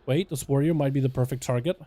Wait, this warrior might be the perfect target.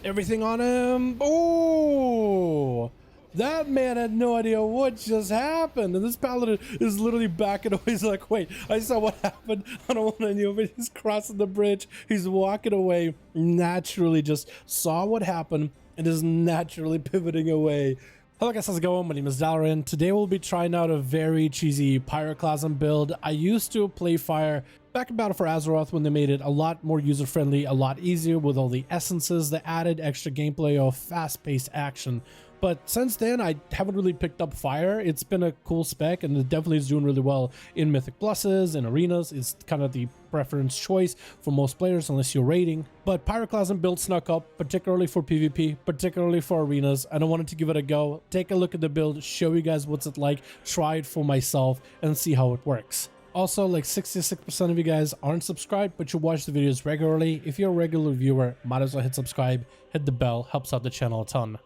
Everything on him. Oh, that man had no idea what just happened. And this paladin is literally backing away. He's like, wait, I saw what happened. I don't want to know, but he's crossing the bridge. He's walking away. Naturally just saw what happened and is naturally pivoting away. Hello guys, how's it going? My name is Dalaran. Today we'll be trying out a very cheesy Pyroclasm build. I used to play fire back in Battle for Azeroth when they made it a lot more user-friendly, a lot easier with all the essences that added extra gameplay of fast-paced action. But since then, I haven't really picked up fire. It's been a cool spec and it definitely is doing really well in Mythic Pluses and arenas. It's kind of the preference choice for most players unless you're raiding. But Pyroclasm build snuck up, particularly for PvP, particularly for arenas, and I wanted to give it a go, take a look at the build, show you guys what's it like, try it for myself, and see how it works. Also, like 66% of you guys aren't subscribed, but you watch the videos regularly. If you're a regular viewer, might as well hit subscribe, hit the bell, helps out the channel a ton.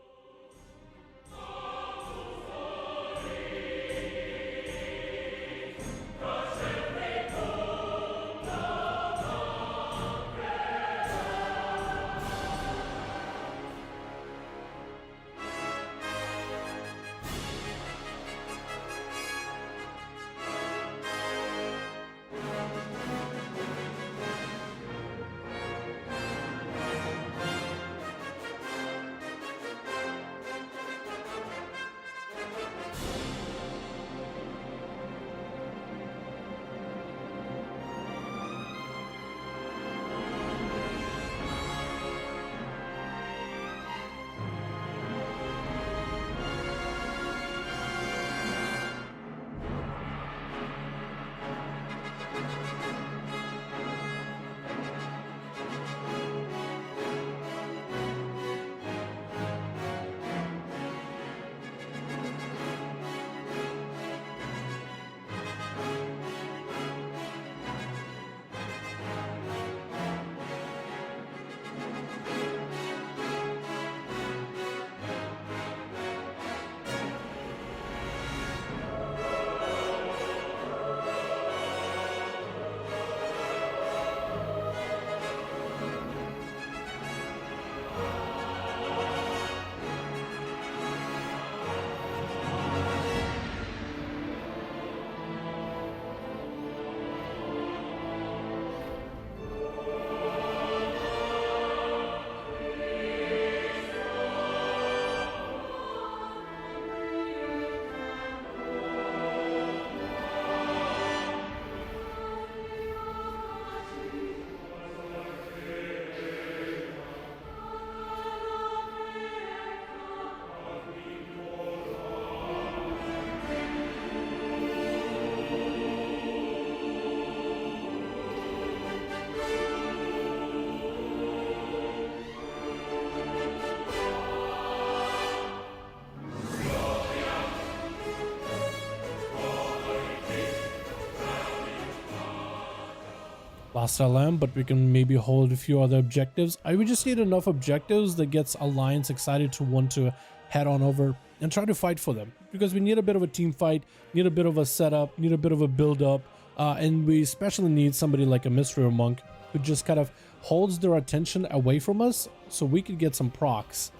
Lost LM, but we can maybe hold a few other objectives. I would just need enough objectives that gets Alliance excited to want to head on over and try to fight for them, because we need a bit of a team fight, need a bit of a setup, need a bit of a build up, and we especially need somebody like a Mystery Monk who just kind of holds their attention away from us so we could get some procs.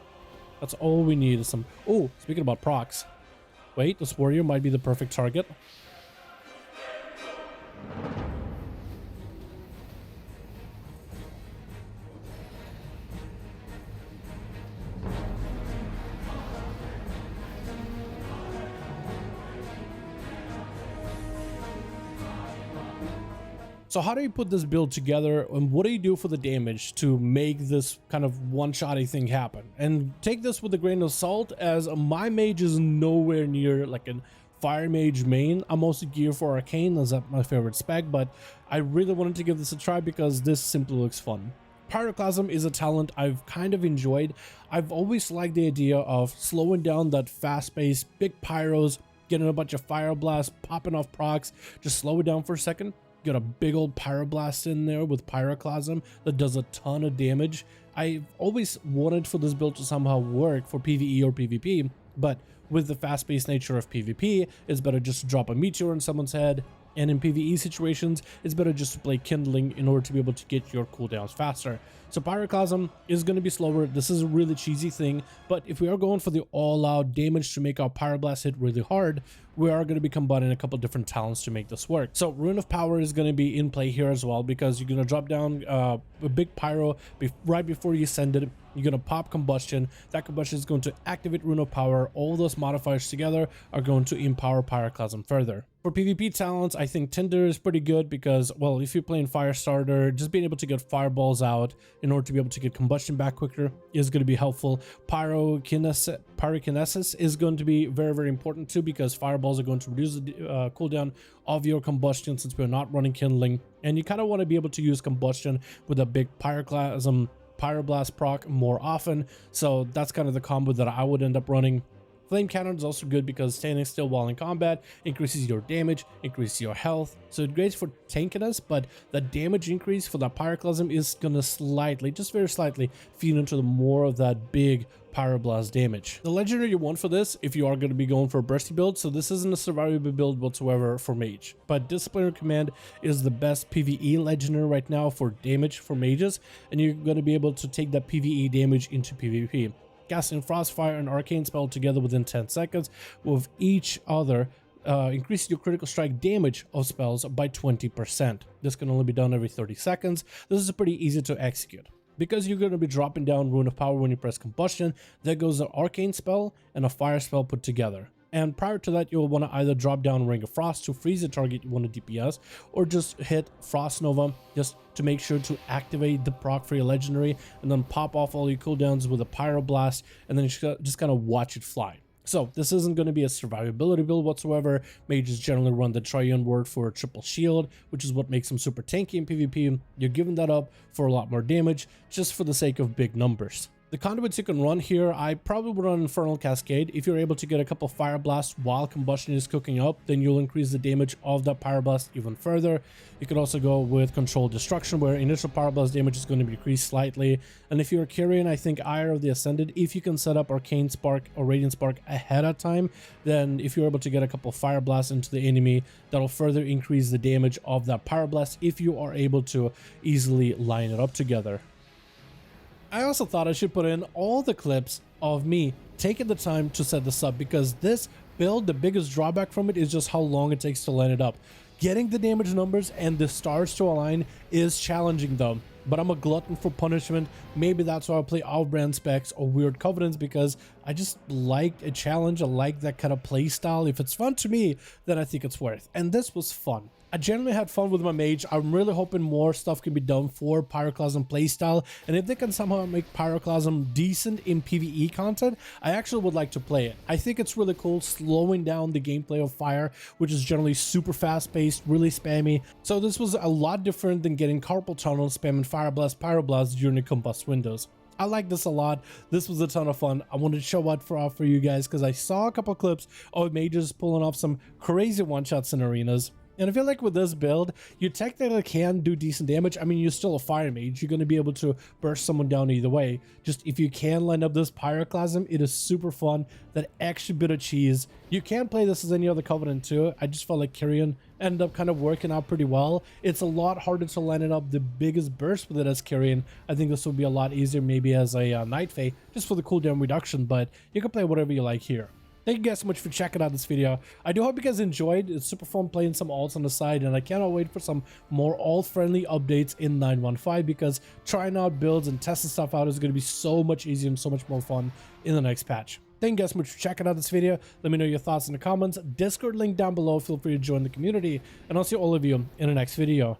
That's all we need is some... Oh, speaking about procs, wait, this warrior might be the perfect target. So how do you put this build together, and what do you do for the damage to make this kind of one-shotty thing happen? And take this with a grain of salt, as my mage is nowhere near like a fire mage main. I'm mostly geared for arcane, as that's my favorite spec, but I really wanted to give this a try because this simply looks fun. Pyroclasm is a talent I've kind of enjoyed. I've always liked the idea of slowing down that fast-paced, big pyros, getting a bunch of fire blasts, popping off procs, just slow it down for a second. Got a big old pyroblast in there with Pyroclasm that does a ton of damage. I've always wanted for this build to somehow work for PvE or PvP, but with the fast-paced nature of PvP, it's better just to drop a meteor in someone's head, And in PvE situations, it's better just to play Kindling in order to be able to get your cooldowns faster. So Pyroclasm is going to be slower. This is a really cheesy thing, but if we are going for the all-out damage to make our Pyroblast hit really hard, we are going to be combining a couple different talents to make this work. So Rune of Power is going to be in play here as well, because you're going to drop down a big pyro right before you send it. You're going to pop Combustion. That Combustion is going to activate Rune of Power. All those modifiers together are going to empower Pyroclasm further. For PvP talents, I think Tinder is pretty good because, well, if you're playing Firestarter, just being able to get fireballs out in order to be able to get combustion back quicker is going to be helpful. Pyrokinesis is going to be very, very important too, because fireballs are going to reduce the cooldown of your combustion since we're not running Kindling. And you kind of want to be able to use combustion with a big Pyroblast proc more often. So that's kind of the combo that I would end up running. Flame Cannon is also good because standing still while in combat increases your damage, increases your health. So it's great for tankiness, but the damage increase for that Pyroclasm is gonna slightly, just very slightly, feed into the more of that big Pyroblast damage. The legendary you want for this, if you are going to be going for a bursty build, so this isn't a survivable build whatsoever for Mage, but Discipliner Command is the best PvE legendary right now for damage for mages, and you're going to be able to take that PvE damage into PvP. Casting Frostfire and Arcane spell together within 10 seconds with each other increases your critical strike damage of spells by 20%. This can only be done every 30 seconds. This is pretty easy to execute. Because you're going to be dropping down Rune of Power when you press Combustion, there goes an Arcane spell and a Fire spell put together. And prior to that, you'll want to either drop down Ring of Frost to freeze the target you want to DPS, or just hit Frost Nova just to make sure to activate the proc for your legendary, and then pop off all your cooldowns with a Pyroblast, and then just kind of watch it fly. So this isn't going to be a survivability build whatsoever. Mages generally run the Triune Word for a triple shield, which is what makes them super tanky in PvP. You're giving that up for a lot more damage, just for the sake of big numbers. The conduits you can run here, I probably would run Infernal Cascade. If you're able to get a couple Fire Blasts while Combustion is cooking up, then you'll increase the damage of that Pyroblast even further. You could also go with Controlled Destruction, where initial Pyroblast damage is going to be decreased slightly. And if you're a Kyrian, I think Ire of the Ascended, if you can set up Arcane Spark or Radiant Spark ahead of time, then if you're able to get a couple Fire Blasts into the enemy, that'll further increase the damage of that Pyroblast if you are able to easily line it up together. I also thought I should put in all the clips of me taking the time to set this up, because this build, the biggest drawback from it is just how long it takes to line it up. Getting the damage numbers and the stars to align is challenging though, but I'm a glutton for punishment. Maybe that's why I play Outbrand specs or Weird Covenants, because I just like a challenge. I like that kind of play style. If it's fun to me, then I think it's worth. And this was fun. I generally had fun with my Mage. I'm really hoping more stuff can be done for Pyroclasm playstyle, and if they can somehow make Pyroclasm decent in PvE content, I actually would like to play it. I think it's really cool slowing down the gameplay of Fire, which is generally super fast-paced, really spammy. So this was a lot different than getting Carpal Tunnel spamming Fire Blast, Pyroblast during the combust windows. I like this a lot. This was a ton of fun. I wanted to show it for you guys because I saw a couple clips of mages pulling off some crazy one-shots in arenas. And I feel like with this build, you technically can do decent damage. I mean, you're still a fire mage. You're going to be able to burst someone down either way. Just if you can line up this Pyroclasm, it is super fun. That extra bit of cheese. You can play this as any other Covenant too. I just felt like Kyrian ended up kind of working out pretty well. It's a lot harder to line it up the biggest burst with it as Kyrian. I think this would be a lot easier maybe as a Night Fae, just for the cooldown reduction, but you can play whatever you like here. Thank you guys so much for checking out this video. I do hope you guys enjoyed. It's super fun playing some alts on the side, and I cannot wait for some more alt-friendly updates in 9.1.5, because trying out builds and testing stuff out is going to be so much easier and so much more fun in the next patch. Thank you guys so much for checking out this video. Let me know your thoughts in the comments. Discord link down below. Feel free to join the community, and I'll see all of you in the next video.